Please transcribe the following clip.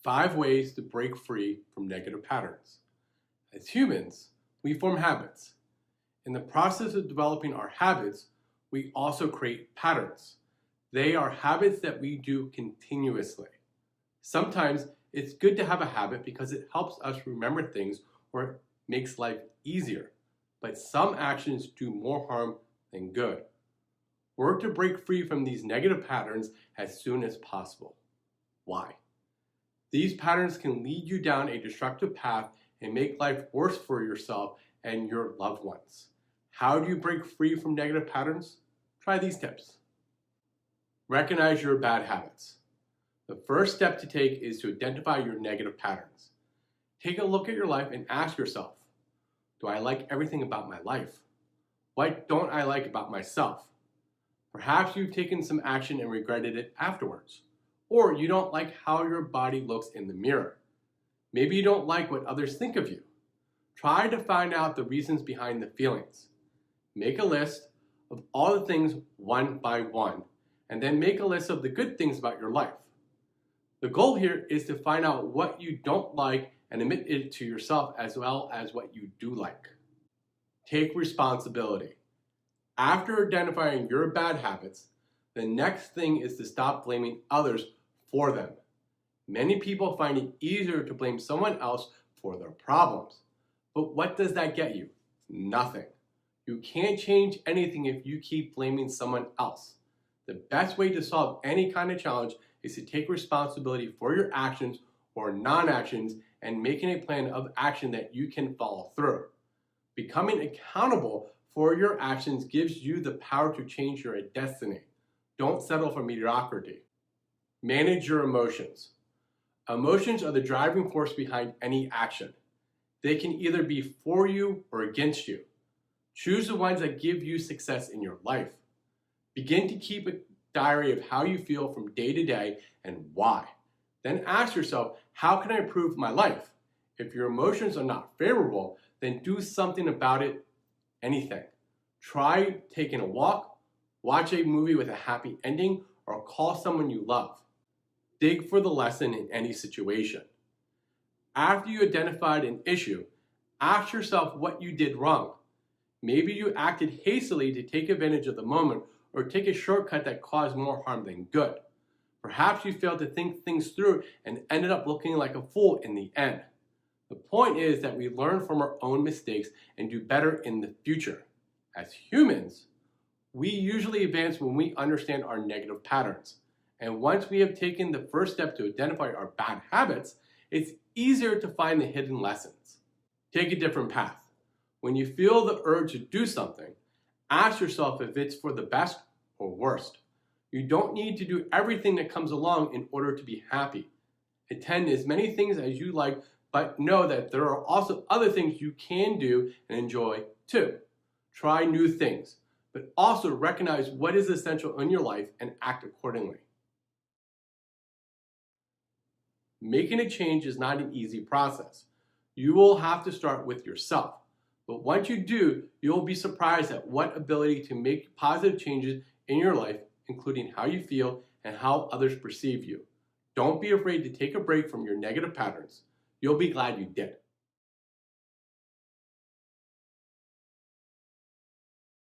5 ways to break free from negative patterns. As humans, we form habits. In the process of developing our habits, we also create patterns. They are habits that we do continuously. Sometimes it's good to have a habit because it helps us remember things or it makes life easier. But some actions do more harm than good. Work to break free from these negative patterns as soon as possible. Why? These patterns can lead you down a destructive path and make life worse for yourself and your loved ones. How do you break free from negative patterns? Try these tips. Recognize your bad habits. The first step to take is to identify your negative patterns. Take a look at your life and ask yourself, do I like everything about my life? What don't I like about myself? Perhaps you've taken some action and regretted it afterwards. Or you don't like how your body looks in the mirror. Maybe you don't like what others think of you. Try to find out the reasons behind the feelings. Make a list of all the things one by one, and then make a list of the good things about your life. The goal here is to find out what you don't like and admit it to yourself as well as what you do like. Take responsibility. After identifying your bad habits, the next thing is to stop blaming others for them. Many people find it easier to blame someone else for their problems. But what does that get you? Nothing. You can't change anything if you keep blaming someone else. The best way to solve any kind of challenge is to take responsibility for your actions or non-actions and making a plan of action that you can follow through. Becoming accountable for your actions gives you the power to change your destiny. Don't settle for mediocrity. Manage your emotions. Emotions are the driving force behind any action. They can either be for you or against you. Choose the ones that give you success in your life. Begin to keep a diary of how you feel from day to day and why. Then ask yourself, how can I improve my life? If your emotions are not favorable, then do something about it, anything. Try taking a walk, watch a movie with a happy ending, or call someone you love. Dig for the lesson in any situation. After you identified an issue, ask yourself what you did wrong. Maybe you acted hastily to take advantage of the moment or take a shortcut that caused more harm than good. Perhaps you failed to think things through and ended up looking like a fool in the end. The point is that we learn from our own mistakes and do better in the future. As humans, we usually advance when we understand our negative patterns. And once we have taken the first step to identify our bad habits, it's easier to find the hidden lessons. Take a different path. When you feel the urge to do something, ask yourself if it's for the best or worst. You don't need to do everything that comes along in order to be happy. Attend as many things as you like, but know that there are also other things you can do and enjoy too. Try new things, but also recognize what is essential in your life and act accordingly. Making a change is not an easy process. You will have to start with yourself. But once you do, you'll be surprised at what ability to make positive changes in your life, including how you feel and how others perceive you. Don't be afraid to take a break from your negative patterns. You'll be glad you did.